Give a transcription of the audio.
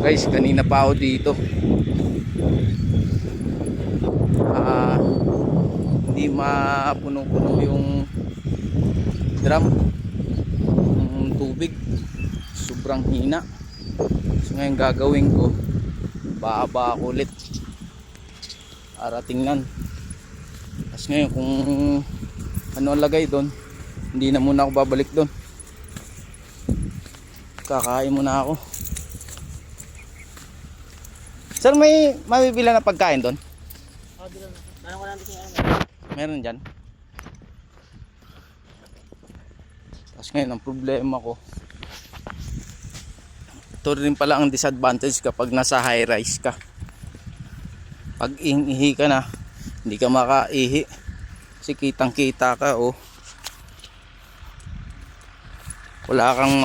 Guys, kanina pa ako dito. Hindi mapuno-puno yung drum, yung tubig. Sobrang hina. So ngayon gagawin ko, baba ako ulit para tingnan. Tapos ngayon kung ano ang lagay doon, hindi na muna ako babalik doon. Kakain muna ako. Sir, may mabibila na pagkain doon? Meron dyan. Tapos ngayon ang problema ko, ito rin pala ang disadvantage kapag nasa high rise ka. Pag ihi ka na, hindi ka makaihi kasi kitang kita ka, oh. Wala kang